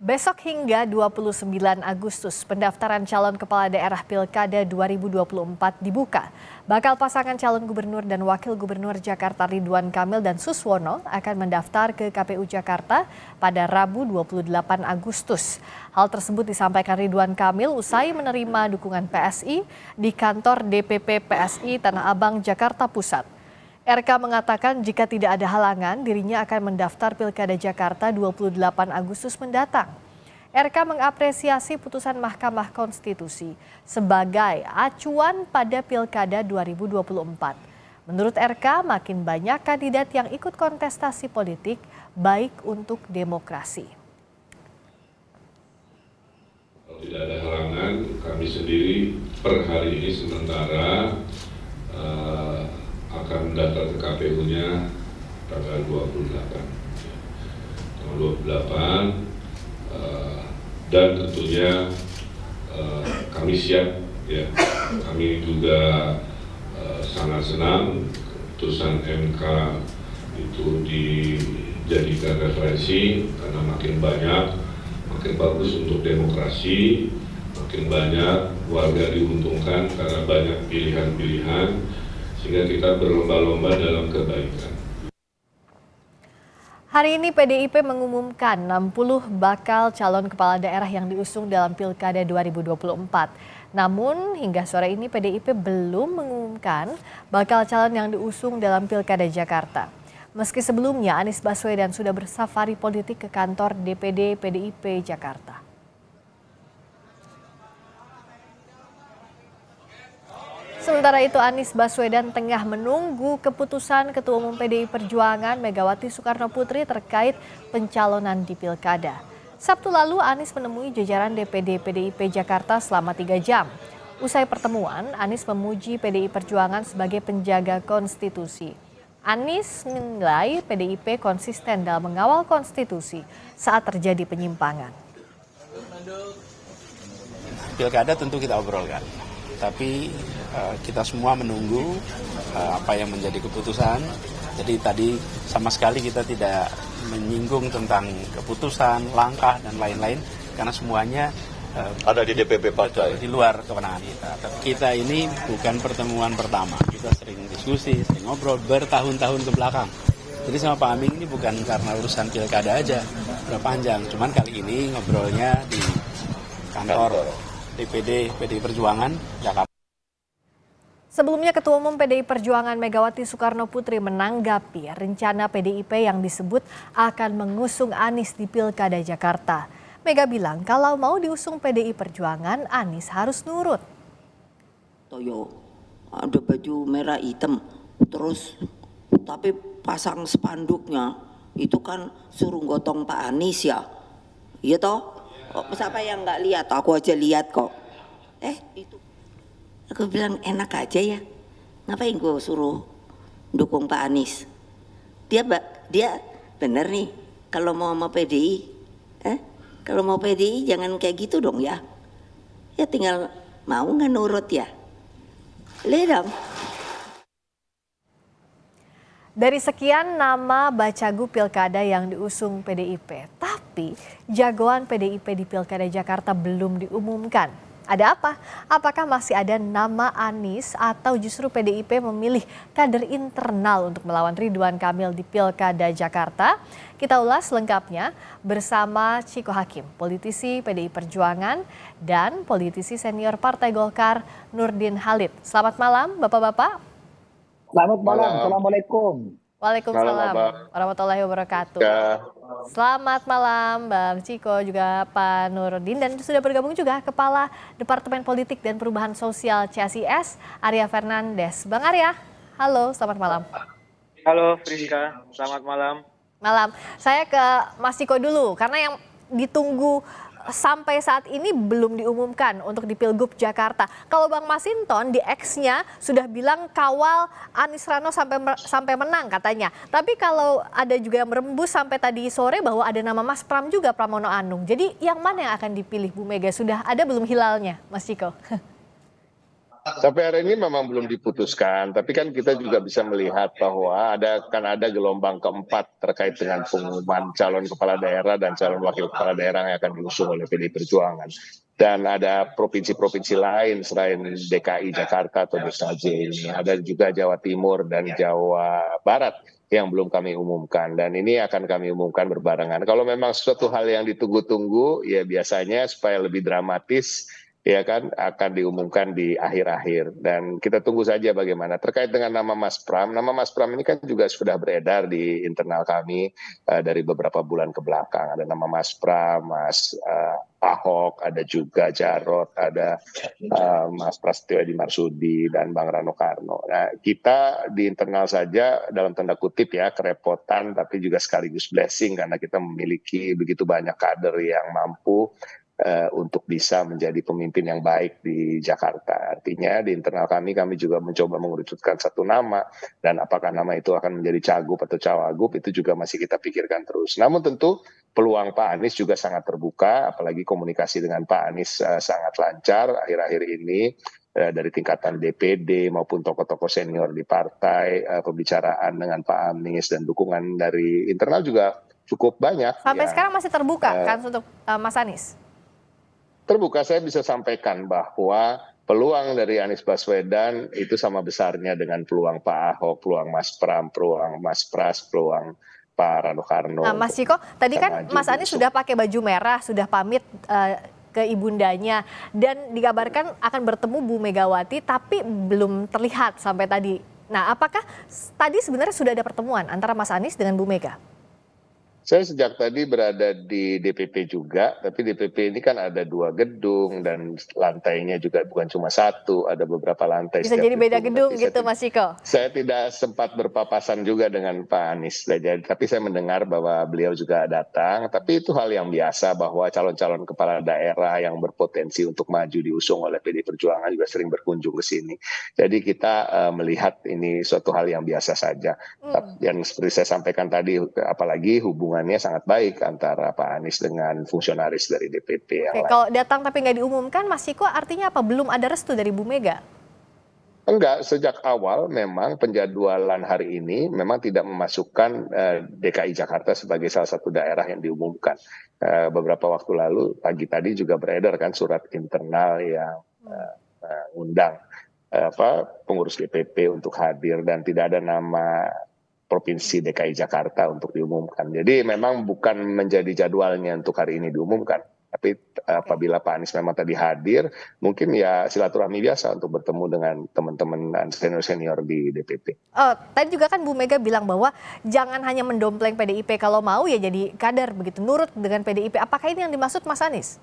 Besok hingga 29 Agustus, pendaftaran calon kepala daerah Pilkada 2024 dibuka. Bakal pasangan calon gubernur dan wakil gubernur Jakarta Ridwan Kamil dan Suswono akan mendaftar ke KPU Jakarta pada Rabu 28 Agustus. Hal tersebut disampaikan Ridwan Kamil usai menerima dukungan PSI di kantor DPP PSI Tanah Abang, Jakarta Pusat. RK mengatakan jika tidak ada halangan, dirinya akan mendaftar Pilkada Jakarta 28 Agustus mendatang. RK mengapresiasi putusan Mahkamah Konstitusi sebagai acuan pada Pilkada 2024. Menurut RK, makin banyak kandidat yang ikut kontestasi politik baik untuk demokrasi. Kalau tidak ada halangan, kami sendiri per hari ini sementara akan mendaftar ke KPU-nya tanggal 28. Tanggal 28 dan tentunya kami siap ya. Kami juga sangat senang putusan MK itu dijadikan referensi karena makin banyak, makin bagus untuk demokrasi, makin banyak warga diuntungkan karena banyak pilihan-pilihan, sehingga kita berlomba-lomba dalam kebaikan. Hari ini PDIP mengumumkan 60 bakal calon kepala daerah yang diusung dalam Pilkada 2024. Namun hingga sore ini PDIP belum mengumumkan bakal calon yang diusung dalam Pilkada Jakarta. Meski sebelumnya Anies Baswedan sudah bersafari politik ke kantor DPD PDIP Jakarta. Sementara itu Anies Baswedan tengah menunggu keputusan Ketua Umum PDI Perjuangan Megawati Soekarno Putri terkait pencalonan di Pilkada. Sabtu lalu Anies menemui jajaran DPD PDIP Jakarta selama 3 jam. Usai pertemuan, Anies memuji PDI Perjuangan sebagai penjaga konstitusi. Anies menilai PDIP konsisten dalam mengawal konstitusi saat terjadi penyimpangan. Pilkada tentu kita obrolkan, tapi kita semua menunggu apa yang menjadi keputusan. Jadi tadi sama sekali kita tidak menyinggung tentang keputusan, langkah dan lain-lain karena semuanya ada di DPP partai, di luar kewenangan kita. Tapi kita ini bukan pertemuan pertama. Kita sering diskusi, sering ngobrol bertahun-tahun ke belakang. Jadi sama Pak Amin ini bukan karena urusan pilkada aja, udah panjang. Cuman kali ini ngobrolnya di kantor DPD PDI Perjuangan Jakarta. Sebelumnya Ketua Umum PDI Perjuangan Megawati Soekarno Putri menanggapi rencana PDIP yang disebut akan mengusung Anies di Pilkada Jakarta. Mega bilang kalau mau diusung PDI Perjuangan, Anies harus nurut. Toyo, ada baju merah hitam, terus tapi pasang spanduknya itu kan suruh gotong Pak Anies ya. Iya toh? Siapa yang nggak lihat? Aku aja lihat kok. Itu. Aku bilang enak aja ya. Ngapain gue suruh dukung Pak Anies? Dia bener nih. Kalau mau PDI, kalau mau PDI jangan kayak gitu dong ya. Ya tinggal mau nggak nurut ya. Lihat dong. Dari sekian nama Bacagu Pilkada yang diusung PDIP, tapi jagoan PDIP di Pilkada Jakarta belum diumumkan. Ada apa? Apakah masih ada nama Anies atau justru PDIP memilih kader internal untuk melawan Ridwan Kamil di Pilkada Jakarta? Kita ulas lengkapnya bersama Ciko Hakim, politisi PDI Perjuangan dan politisi senior Partai Golkar Nurdin Halid. Selamat malam Bapak-Bapak. Selamat malam, Assalamualaikum. Waalaikumsalam warahmatullahi wabarakatuh. Ya. Selamat malam Bang Ciko, juga Pak Nurdin, dan sudah bergabung juga Kepala Departemen Politik dan Perubahan Sosial CSIS, Arya Fernandes. Bang Arya, halo, selamat malam. Halo Friska, selamat malam. Malam, saya ke Mas Ciko dulu, karena yang ditunggu sampai saat ini belum diumumkan untuk di Pilgub Jakarta. Kalau Bang Masinton di X-nya sudah bilang kawal Anies Rano sampai menang katanya. Tapi kalau ada juga yang merembus sampai tadi sore bahwa ada nama Mas Pram juga, Pramono Anung. Jadi yang mana yang akan dipilih Bu Mega? Sudah ada belum hilalnya, Mas Ciko? Sampai hari ini memang belum diputuskan, tapi kan kita juga bisa melihat bahwa akan ada gelombang keempat terkait dengan pengumuman calon kepala daerah dan calon wakil kepala daerah yang akan diusung oleh PDI Perjuangan. Dan ada provinsi-provinsi lain selain DKI Jakarta atau DKJ ini. Ada juga Jawa Timur dan Jawa Barat yang belum kami umumkan. Dan ini akan kami umumkan berbarengan. Kalau memang suatu hal yang ditunggu-tunggu, ya biasanya supaya lebih dramatis, ya kan akan diumumkan di akhir-akhir, dan kita tunggu saja bagaimana terkait dengan nama Mas Pram. Nama Mas Pram ini kan juga sudah beredar di internal kami dari beberapa bulan ke belakang. Ada nama Mas Pram, Mas Ahok, ada juga Jarot, ada Mas Prasetyo Edi Marsudi dan Bang Rano Karno. Nah, kita di internal saja dalam tanda kutip ya kerepotan, tapi juga sekaligus blessing karena kita memiliki begitu banyak kader yang mampu untuk bisa menjadi pemimpin yang baik di Jakarta. Artinya di internal kami juga mencoba mengerucutkan satu nama, dan apakah nama itu akan menjadi cagup atau cawagup itu juga masih kita pikirkan terus. Namun tentu peluang Pak Anies juga sangat terbuka, apalagi komunikasi dengan Pak Anies sangat lancar akhir-akhir ini dari tingkatan DPD maupun tokoh-tokoh senior di partai, pembicaraan dengan Pak Anies dan dukungan dari internal juga cukup banyak. Sampai sekarang masih terbuka kan untuk Mas Anies? Terbuka, saya bisa sampaikan bahwa peluang dari Anies Baswedan itu sama besarnya dengan peluang Pak Ahok, peluang Mas Pram, peluang Mas Pras, peluang Pak Rano Karno. Nah, Mas Ciko, tadi kan Mas Anies sudah pakai baju merah, sudah pamit ke ibundanya, dan dikabarkan akan bertemu Bu Megawati, tapi belum terlihat sampai tadi. Nah, apakah tadi sebenarnya sudah ada pertemuan antara Mas Anies dengan Bu Mega? Saya sejak tadi berada di DPP juga, tapi DPP ini kan ada 2 gedung dan lantainya juga bukan cuma satu, ada beberapa lantai. Bisa jadi beda gedung gitu Mas Ciko? Saya tidak sempat berpapasan juga dengan Pak Anies, tapi saya mendengar bahwa beliau juga datang, tapi itu hal yang biasa bahwa calon-calon kepala daerah yang berpotensi untuk maju diusung oleh PDI Perjuangan juga sering berkunjung ke sini. Jadi kita melihat ini suatu hal yang biasa saja. Dan seperti saya sampaikan tadi, apalagi hubungannya sangat baik antara Pak Anies dengan fungsionaris dari DPP yang lain. Kalau datang tapi nggak diumumkan, Mas Ciko, artinya apa? Belum ada restu dari Bu Mega? Enggak, sejak awal memang penjadwalan hari ini memang tidak memasukkan DKI Jakarta sebagai salah satu daerah yang diumumkan. Beberapa waktu lalu, pagi tadi juga beredar kan surat internal yang undang pengurus DPP untuk hadir, dan tidak ada nama Provinsi DKI Jakarta untuk diumumkan. Jadi memang bukan menjadi jadwalnya untuk hari ini diumumkan. Tapi apabila Pak Anies memang tadi hadir, mungkin ya silaturahmi biasa untuk bertemu dengan teman-teman dan senior-senior di DPP. Tadi juga kan Bu Mega bilang bahwa jangan hanya mendompleng PDIP, kalau mau ya jadi kader begitu, nurut dengan PDIP. Apakah ini yang dimaksud Mas Anies?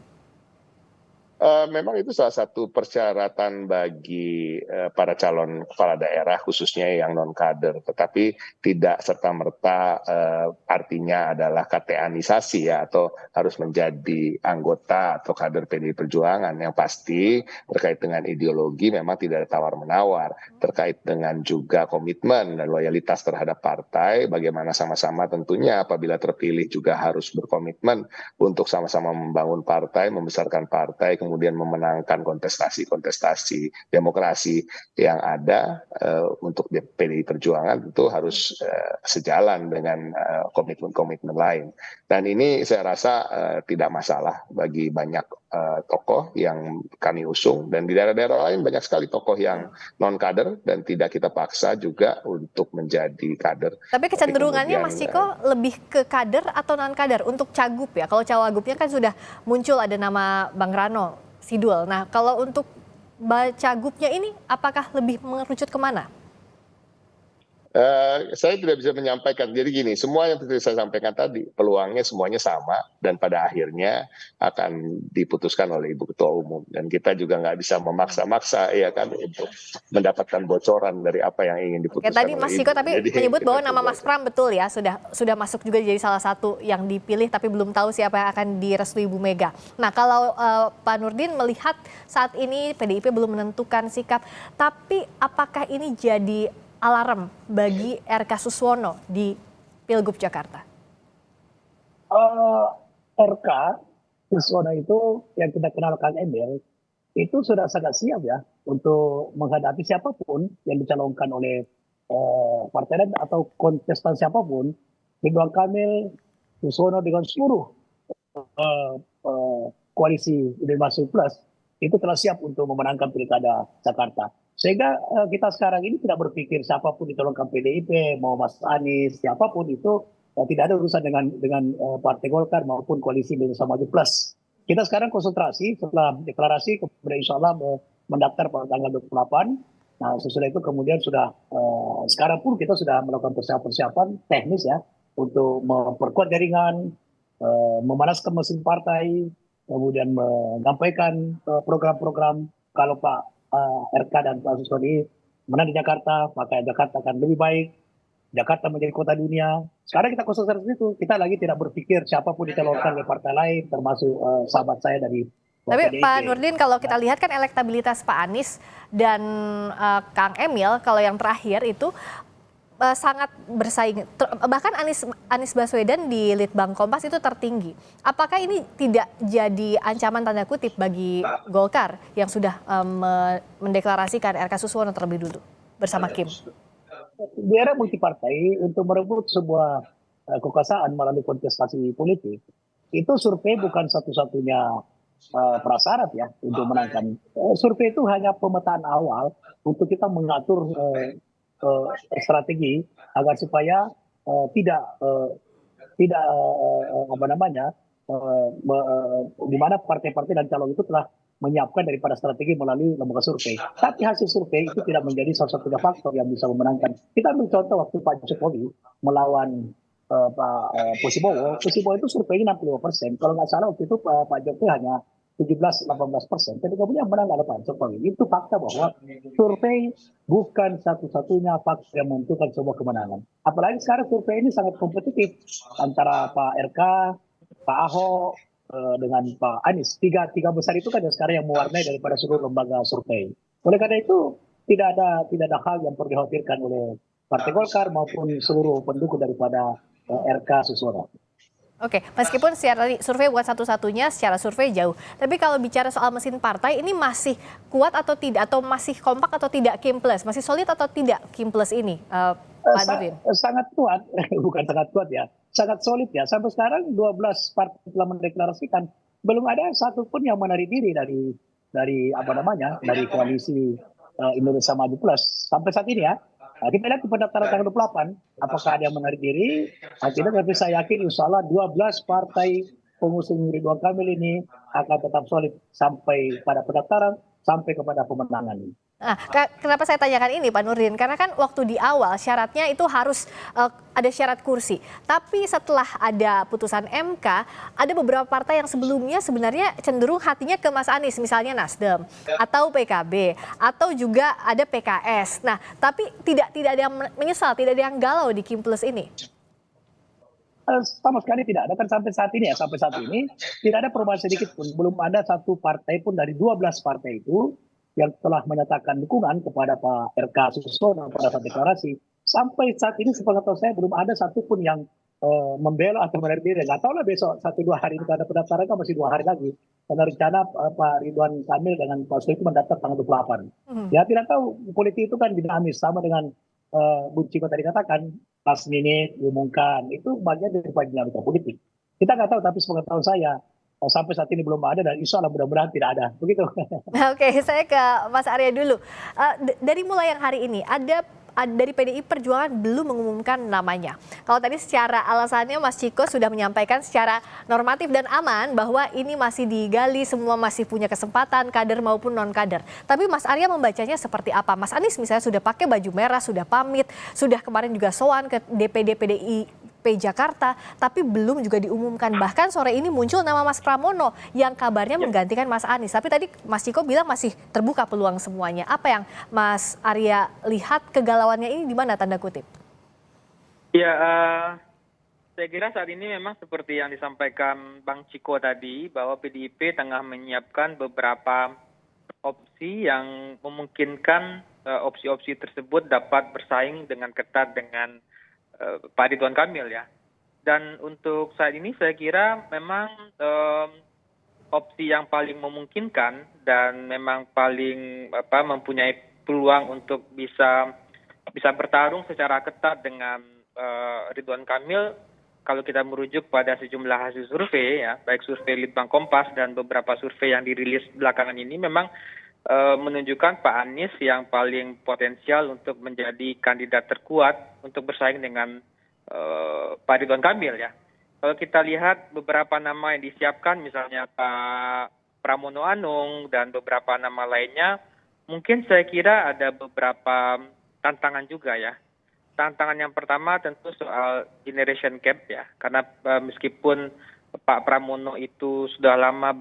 Memang itu salah satu persyaratan bagi para calon kepala daerah khususnya yang non kader, tetapi tidak serta-merta artinya adalah KTA-nisasi ya, atau harus menjadi anggota atau kader PDI Perjuangan. Yang pasti terkait dengan ideologi memang tidak ada tawar-menawar, terkait dengan juga komitmen dan loyalitas terhadap partai, bagaimana sama-sama tentunya apabila terpilih juga harus berkomitmen untuk sama-sama membangun partai, membesarkan partai, kemudian memenangkan kontestasi demokrasi yang ada untuk PDI Perjuangan, itu harus sejalan dengan komitmen-komitmen lain. Dan ini saya rasa tidak masalah bagi banyak tokoh yang kami usung, dan di daerah-daerah lain banyak sekali tokoh yang non kader dan tidak kita paksa juga untuk menjadi kader. Tapi kecenderungannya Mas Ciko lebih ke kader atau non kader untuk cagup ya? Kalau cawagupnya kan sudah muncul ada nama Bang Rano Sidul. Nah, kalau untuk cagupnya ini apakah lebih mengerucut kemana? Saya tidak bisa menyampaikan. Jadi gini, semua yang saya sampaikan tadi, peluangnya semuanya sama, dan pada akhirnya akan diputuskan oleh Ibu Ketua Umum. Dan kita juga nggak bisa memaksa-maksa ya kan untuk mendapatkan bocoran dari apa yang ingin diputuskan. Tadi Mas Ciko tapi menyebut bahwa nama Mas Pram betul ya, sudah masuk juga jadi salah satu yang dipilih, tapi belum tahu siapa yang akan direstui Bu Mega. Nah, kalau Pak Nurdin melihat saat ini PDIP belum menentukan sikap, tapi apakah ini jadi alarm bagi RK Suswono di Pilgub Jakarta? RK Suswono itu yang kita kenal Kang Emil, itu sudah sangat siap ya untuk menghadapi siapapun yang dicalonkan oleh partai lain atau kontestan siapapun. Ridwan Kamil, Yuswono dengan seluruh eh, eh, koalisi Indonesia Maju Plus itu telah siap untuk memenangkan pilkada Jakarta. Sehingga kita sekarang ini tidak berpikir siapapun dicalonkan PDIP, mau Mas Anies, siapapun itu tidak ada urusan dengan Partai Golkar maupun koalisi Indonesia Maju Plus. Kita sekarang konsentrasi setelah deklarasi, kemudian insya Allah mendaftar pada tanggal 28. Nah, sesudah itu kemudian sudah sekarang pun kita sudah melakukan persiapan teknis ya untuk memperkuat jaringan, memanaskan mesin partai, kemudian menyampaikan program-program kalau Pak RK dan Pak Suswani menang di Jakarta, maka Jakarta akan lebih baik. Jakarta menjadi kota dunia. Sekarang kita konsentrasi itu. Kita lagi tidak berpikir siapapun dicalonkan oleh partai lain, termasuk sahabat saya dari Tapi PDIP. Pak Nurdin, kalau kita lihat kan elektabilitas Pak Anies dan Kang Emil, kalau yang terakhir itu sangat bersaing. Bahkan Anies Baswedan di Litbang Kompas itu tertinggi. Apakah ini tidak jadi ancaman tanda kutip bagi Golkar yang sudah mendeklarasikan RK Suswono terlebih dulu bersama Kim? Di era multipartai untuk merebut sebuah kekuasaan melalui kontestasi politik, itu survei bukan satu-satunya prasyarat ya untuk menangkan. Survei itu hanya pemetaan awal untuk kita mengatur strategi agar supaya tidak di mana partai-partai dan calon itu telah menyiapkan daripada strategi melalui lembaga survei. Tapi hasil survei itu tidak menjadi salah satunya faktor yang bisa memenangkan. Kita ambil contoh waktu Pak Jokowi melawan Pak Posibowo. Posibowo itu surveinya 65%. Kalau nggak salah waktu itu Pak Jokowi hanya 17-18%. Jadi kemudian menang ada Pak Jokowi. Itu fakta bahwa survei bukan satu-satunya faktor yang menentukan sebuah kemenangan. Apalagi sekarang survei ini sangat kompetitif antara Pak RK, Pak Ahok, dengan Pak Anies. Tiga besar itu kan yang sekarang yang mewarnai daripada seluruh lembaga survei. Oleh karena itu tidak ada hal yang perlu dikhawatirkan oleh Partai Golkar maupun seluruh pendukung daripada RK Suswono. Oke, meskipun secara survei bukan satu-satunya, secara survei jauh. Tapi kalau bicara soal mesin partai, ini masih kuat atau tidak? Atau masih kompak atau tidak Kim Plus? Masih solid atau tidak Kim Plus ini, Pak Nurdin? Sangat kuat, bukan sangat kuat ya. Sangat solid ya. Sampai sekarang 12 partai telah mendeklarasikan. Belum ada satupun yang menarik diri dari koalisi Indonesia Maju Plus. Sampai saat ini ya. Nah, kita lihat di pendaftaran tanggal 28, apakah ada yang menarik diri? Tapi saya yakin insya Allah 12 partai pengusung Ridwan Kamil ini akan tetap solid sampai pada pendaftaran, sampai kepada pemenangan. Nah, kenapa saya tanyakan ini Pak Nurdin? Karena kan waktu di awal syaratnya itu harus ada syarat kursi. Tapi setelah ada putusan MK, ada beberapa partai yang sebelumnya sebenarnya cenderung hatinya ke Mas Anies. Misalnya Nasdem, atau PKB, atau juga ada PKS. Nah, tapi tidak ada yang menyesal, tidak ada yang galau di Kim Plus ini. Sama sekali tidak ada, kan sampai saat ini tidak ada perubahan sedikit pun. Belum ada satu partai pun dari 12 partai itu yang telah menyatakan dukungan kepada Pak RK Suswono pada saat deklarasi. Sampai saat ini sepengetahuan saya belum ada satupun yang membela atau menarik diri. Nggak tahu lah besok 1-2 hari itu ada pendaftaran, kan masih 2 hari lagi. Karena rencana Pak Ridwan Kamil dengan Pak Soeharto itu mendaftar tanggal 28. Ya tidak tahu, politik itu kan dinamis, sama dengan Bu Ciko tadi katakan, last minute diumumkan, itu bagian dari dinamika politik. Kita nggak tahu, tapi sepengetahuan saya, sampai saat ini belum ada dan insya Allah mudah-mudahan tidak ada. Begitu. Oke, saya ke Mas Arya dulu. Dari mulai yang hari ini, ada dari PDI Perjuangan belum mengumumkan namanya. Kalau tadi secara alasannya Mas Ciko sudah menyampaikan secara normatif dan aman bahwa ini masih digali, semua masih punya kesempatan, kader maupun non-kader. Tapi Mas Arya membacanya seperti apa? Mas Anies misalnya sudah pakai baju merah, sudah pamit, sudah kemarin juga sowan ke DPD PDIP Jakarta, tapi belum juga diumumkan. Bahkan sore ini muncul nama Mas Pramono yang kabarnya menggantikan Mas Anies. Tapi tadi Mas Ciko bilang masih terbuka peluang semuanya. Apa yang Mas Arya lihat kegalauannya ini di mana tanda kutip? Ya, saya kira saat ini memang seperti yang disampaikan Bang Ciko tadi, bahwa PDIP tengah menyiapkan beberapa opsi yang memungkinkan opsi-opsi tersebut dapat bersaing dengan ketat dengan Pak Ridwan Kamil ya. Dan untuk saat ini saya kira memang opsi yang paling memungkinkan dan memang paling mempunyai peluang untuk bisa bertarung secara ketat dengan Ridwan Kamil kalau kita merujuk pada sejumlah hasil survei ya, baik survei Litbang Kompas dan beberapa survei yang dirilis belakangan ini memang menunjukkan Pak Anies yang paling potensial untuk menjadi kandidat terkuat untuk bersaing dengan Pak Ridwan Kamil ya. Kalau kita lihat beberapa nama yang disiapkan, misalnya Pak Pramono Anung dan beberapa nama lainnya, mungkin saya kira ada beberapa tantangan juga ya. Tantangan yang pertama tentu soal generation gap ya, karena meskipun Pak Pramono itu sudah lama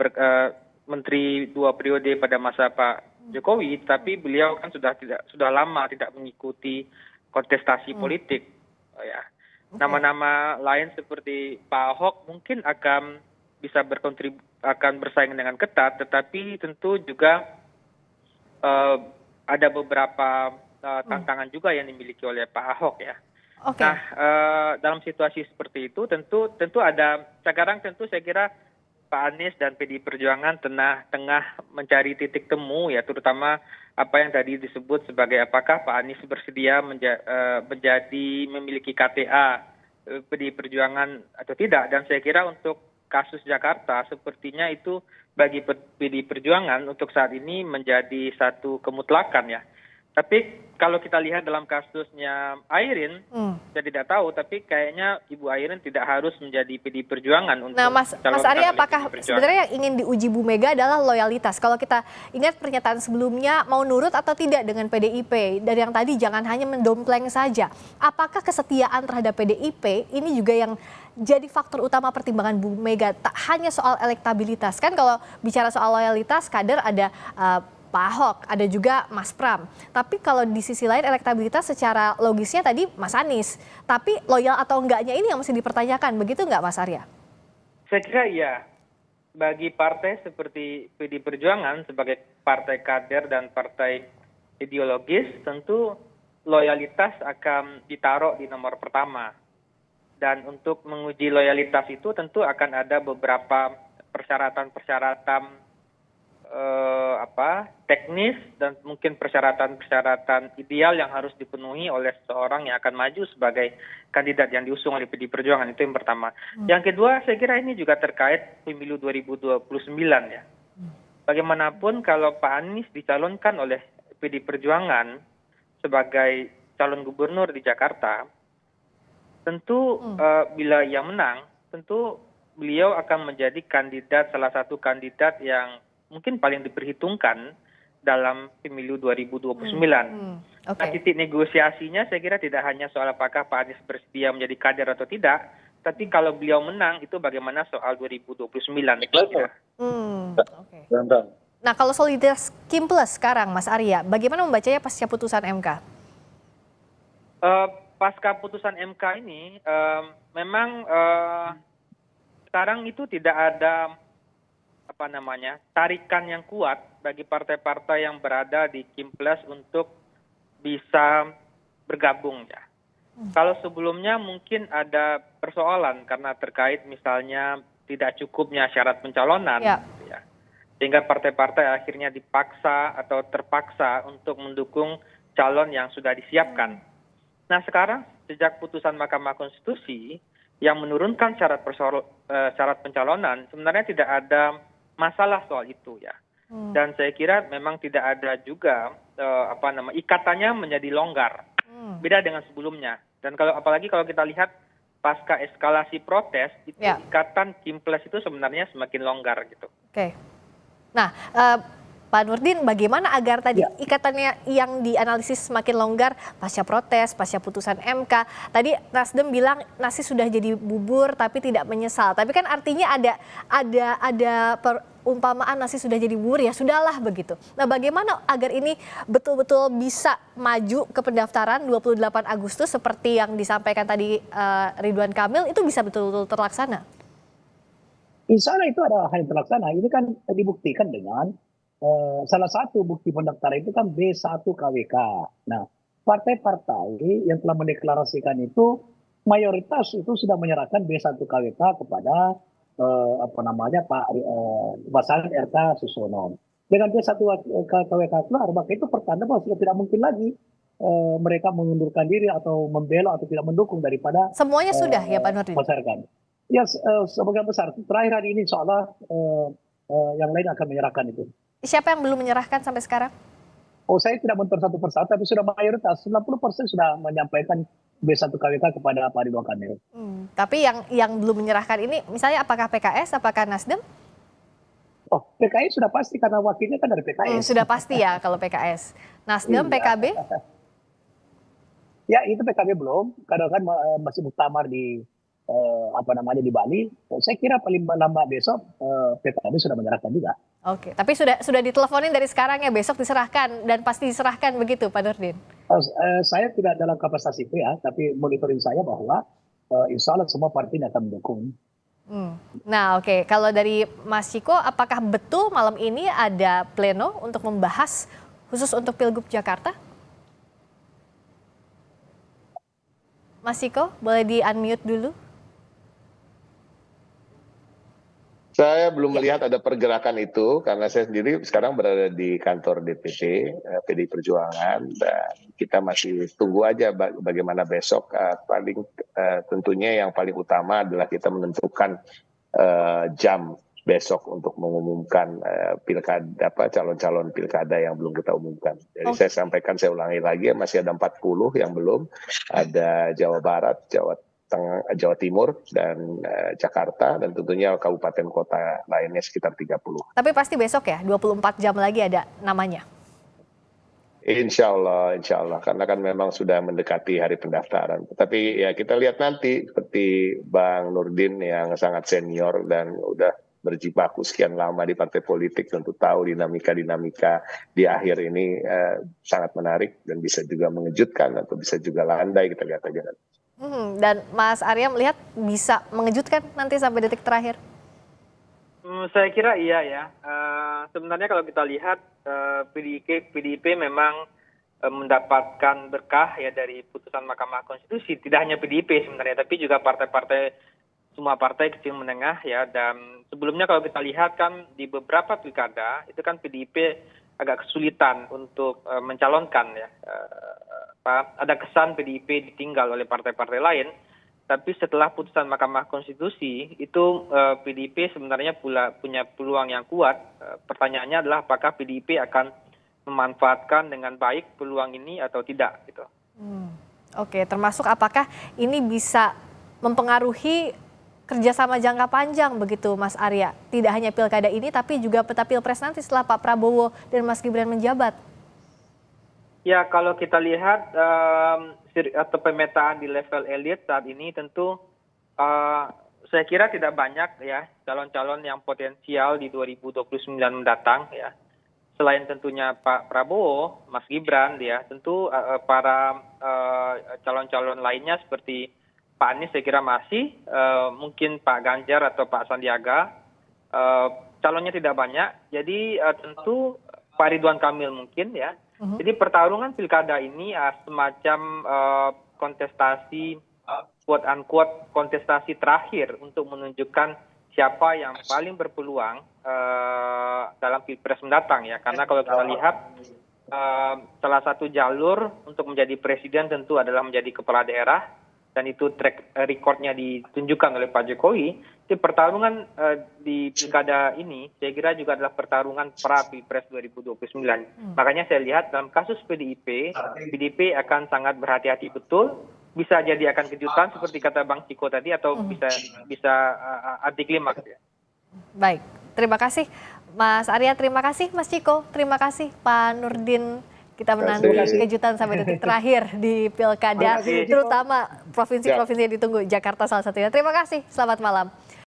menteri 2 periode pada masa Pak Jokowi, tapi beliau kan sudah lama tidak mengikuti kontestasi politik ya. Nama-nama lain seperti Pak Ahok mungkin akan bisa akan bersaing dengan ketat, tetapi tentu juga ada beberapa tantangan juga yang dimiliki oleh Pak Ahok ya. Oke. Nah, dalam situasi seperti itu tentu ada sekarang tentu saya kira Pak Anies dan PDI Perjuangan tengah mencari titik temu ya, terutama apa yang tadi disebut sebagai apakah Pak Anies bersedia memiliki KTA PDI Perjuangan atau tidak. Dan saya kira untuk kasus Jakarta sepertinya itu bagi PDI Perjuangan untuk saat ini menjadi satu kemutlakan ya. Tapi kalau kita lihat dalam kasusnya Airin, saya tidak tahu, tapi kayaknya Ibu Airin tidak harus menjadi PDI Perjuangan untuk Nah, Mas Arya, apakah sebenarnya yang ingin diuji Bu Mega adalah loyalitas? Kalau kita ingat pernyataan sebelumnya, mau nurut atau tidak dengan PDIP, dari yang tadi jangan hanya mendompleng saja. Apakah kesetiaan terhadap PDIP ini juga yang jadi faktor utama pertimbangan Bu Mega? Tak hanya soal elektabilitas, kan kalau bicara soal loyalitas, kader ada Pak Ahok, ada juga Mas Pram. Tapi kalau di sisi lain elektabilitas secara logisnya tadi Mas Anies. Tapi loyal atau enggaknya ini yang mesti dipertanyakan, begitu enggak Mas Arya? Saya kira iya. Bagi partai seperti PDI Perjuangan sebagai partai kader dan partai ideologis, tentu loyalitas akan ditaruh di nomor pertama. Dan untuk menguji loyalitas itu tentu akan ada beberapa persyaratan-persyaratan teknis dan mungkin persyaratan-persyaratan ideal yang harus dipenuhi oleh seseorang yang akan maju sebagai kandidat yang diusung oleh PDI Perjuangan, itu yang pertama. Yang kedua, saya kira ini juga terkait pemilu 2029 ya. Bagaimanapun kalau Pak Anies dicalonkan oleh PDI Perjuangan sebagai calon gubernur di Jakarta, tentu bila ia menang, tentu beliau akan menjadi salah satu kandidat yang mungkin paling diperhitungkan dalam pemilu 2029. Nah, titik negosiasinya saya kira tidak hanya soal apakah Pak Anies bersedia menjadi kader atau tidak, tapi kalau beliau menang itu bagaimana soal 2029. Nah, kalau soliditas Kim Plus sekarang, Mas Arya, bagaimana membacanya pasca putusan MK? Pasca putusan MK ini memang sekarang itu tidak ada tarikan yang kuat bagi partai-partai yang berada di Kim Plus untuk bisa bergabung ya. Kalau sebelumnya mungkin ada persoalan karena terkait misalnya tidak cukupnya syarat pencalonan, gitu ya. Sehingga partai-partai akhirnya dipaksa atau terpaksa untuk mendukung calon yang sudah disiapkan. Nah, sekarang sejak putusan Mahkamah Konstitusi yang menurunkan syarat pencalonan, sebenarnya tidak ada masalah soal itu ya. Dan saya kira memang tidak ada juga ikatannya menjadi longgar. Beda dengan sebelumnya. Dan apalagi kalau kita lihat pasca eskalasi protes, itu ikatan Kim Plus itu sebenarnya semakin longgar gitu. Oke. Nah, Pak Nurdin, bagaimana agar tadi ikatannya yang dianalisis semakin longgar pasca protes, pasca putusan MK? Tadi Nasdem bilang nasi sudah jadi bubur tapi tidak menyesal. Tapi kan artinya ada perumpamaan nasi sudah jadi bubur, ya sudahlah begitu. Nah, bagaimana agar ini betul-betul bisa maju ke pendaftaran 28 Agustus seperti yang disampaikan tadi Ridwan Kamil, itu bisa betul-betul terlaksana? Insya Allah itu ada hal yang terlaksana. Ini kan dibuktikan dengan salah satu bukti pendaftaran itu kan B1 KWK. Nah, partai-partai yang telah mendeklarasikan itu mayoritas itu sudah menyerahkan B1 KWK kepada pasangan RK Susono. Dengan dia satu KWK keluar, maka itu pertanda bahwa sudah tidak mungkin lagi mereka mengundurkan diri atau membela atau tidak mendukung daripada Semuanya sudah ya Pak Nurdin? masyarakat. Ya, sebagian besar. Terakhir hari ini insya Allah yang lain akan menyerahkan itu. Siapa yang belum menyerahkan sampai sekarang? Oh, saya tidak mentor satu persatu, tapi sudah mayoritas 90% sudah menyampaikan B1 KWK kepada Pak Ridwan Kamil. Tapi yang belum menyerahkan ini, misalnya apakah PKS, apakah Nasdem? Oh, PKS sudah pasti karena wakilnya kan dari PKS. Sudah pasti ya kalau PKS. Nasdem, PKB? Ya, itu PKB belum. Karena kan masih muktamar di di Bali. Saya kira paling lambat besok PKB sudah menyerahkan juga. Oke, tapi sudah diteleponin dari sekarang ya, besok diserahkan dan pasti diserahkan begitu Pak Nurdin? Saya tidak dalam kapasitas itu ya, tapi monitoring saya bahwa insya Allah semua partai akan mendukung. Nah oke, kalau dari Mas Ciko, apakah betul malam ini ada pleno untuk membahas khusus untuk Pilgub Jakarta? Mas Ciko, boleh di-unmute dulu? Saya belum melihat ada pergerakan itu karena saya sendiri sekarang berada di kantor DPP PDI Perjuangan dan kita masih tunggu aja bagaimana besok. Paling tentunya yang paling utama adalah kita menentukan jam besok untuk mengumumkan pilkada calon-calon pilkada yang belum kita umumkan. Jadi saya sampaikan, saya ulangi lagi, masih ada 40 yang belum, ada Jawa Barat, Jawa Timur, dan Jakarta, dan tentunya kabupaten kota lainnya sekitar 30. Tapi pasti besok ya, 24 jam lagi ada namanya? Insya Allah, karena kan memang sudah mendekati hari pendaftaran. Tapi ya kita lihat nanti, seperti Bang Nurdin yang sangat senior dan udah berjibaku sekian lama di partai politik, tentu tahu dinamika di akhir ini sangat menarik dan bisa juga mengejutkan atau bisa juga landai, kita lihat aja nanti. Dan Mas Arya melihat bisa mengejutkan nanti sampai detik terakhir? Saya kira iya ya. Sebenarnya kalau kita lihat PDIP memang mendapatkan berkah ya dari putusan Mahkamah Konstitusi. Tidak hanya PDIP sebenarnya, tapi juga partai-partai, semua partai kecil menengah ya. Dan sebelumnya kalau kita lihat kan di beberapa pilkada itu kan PDIP agak kesulitan untuk mencalonkan ya. Ada kesan PDIP ditinggal oleh partai-partai lain, tapi setelah putusan Mahkamah Konstitusi itu PDIP sebenarnya punya peluang yang kuat. Pertanyaannya adalah apakah PDIP akan memanfaatkan dengan baik peluang ini atau tidak gitu. Oke, termasuk apakah ini bisa mempengaruhi kerjasama jangka panjang begitu Mas Arya? Tidak hanya pilkada ini tapi juga peta pilpres nanti setelah Pak Prabowo dan Mas Gibran menjabat. Ya, kalau kita lihat atau pemetaan di level elit saat ini tentu saya kira tidak banyak ya calon-calon yang potensial di 2029 mendatang ya. Selain tentunya Pak Prabowo, Mas Gibran ya, tentu para calon-calon lainnya seperti Pak Anies saya kira masih, mungkin Pak Ganjar atau Pak Sandiaga, calonnya tidak banyak. Jadi tentu Pak Ridwan Kamil mungkin ya. Jadi pertarungan pilkada ini semacam kontestasi, quote unquote kontestasi terakhir untuk menunjukkan siapa yang paling berpeluang dalam pilpres mendatang ya. Karena kalau kita lihat salah satu jalur untuk menjadi presiden tentu adalah menjadi kepala daerah, dan itu track recordnya ditunjukkan oleh Pak Jokowi. Jadi pertarungan di pilkada ini saya kira juga adalah pertarungan pra Pilpres 2029. Makanya saya lihat dalam kasus PDIP akan sangat berhati-hati betul. Bisa jadi akan kejutan seperti kata Bang Ciko tadi, atau bisa anti klimaks ya. Baik, terima kasih Mas Arya, terima kasih Mas Ciko, terima kasih Pak Nurdin. Kita menanti kejutan sampai detik terakhir di pilkada, terutama provinsi-provinsi yang ditunggu, Jakarta salah satunya. Terima kasih, selamat malam.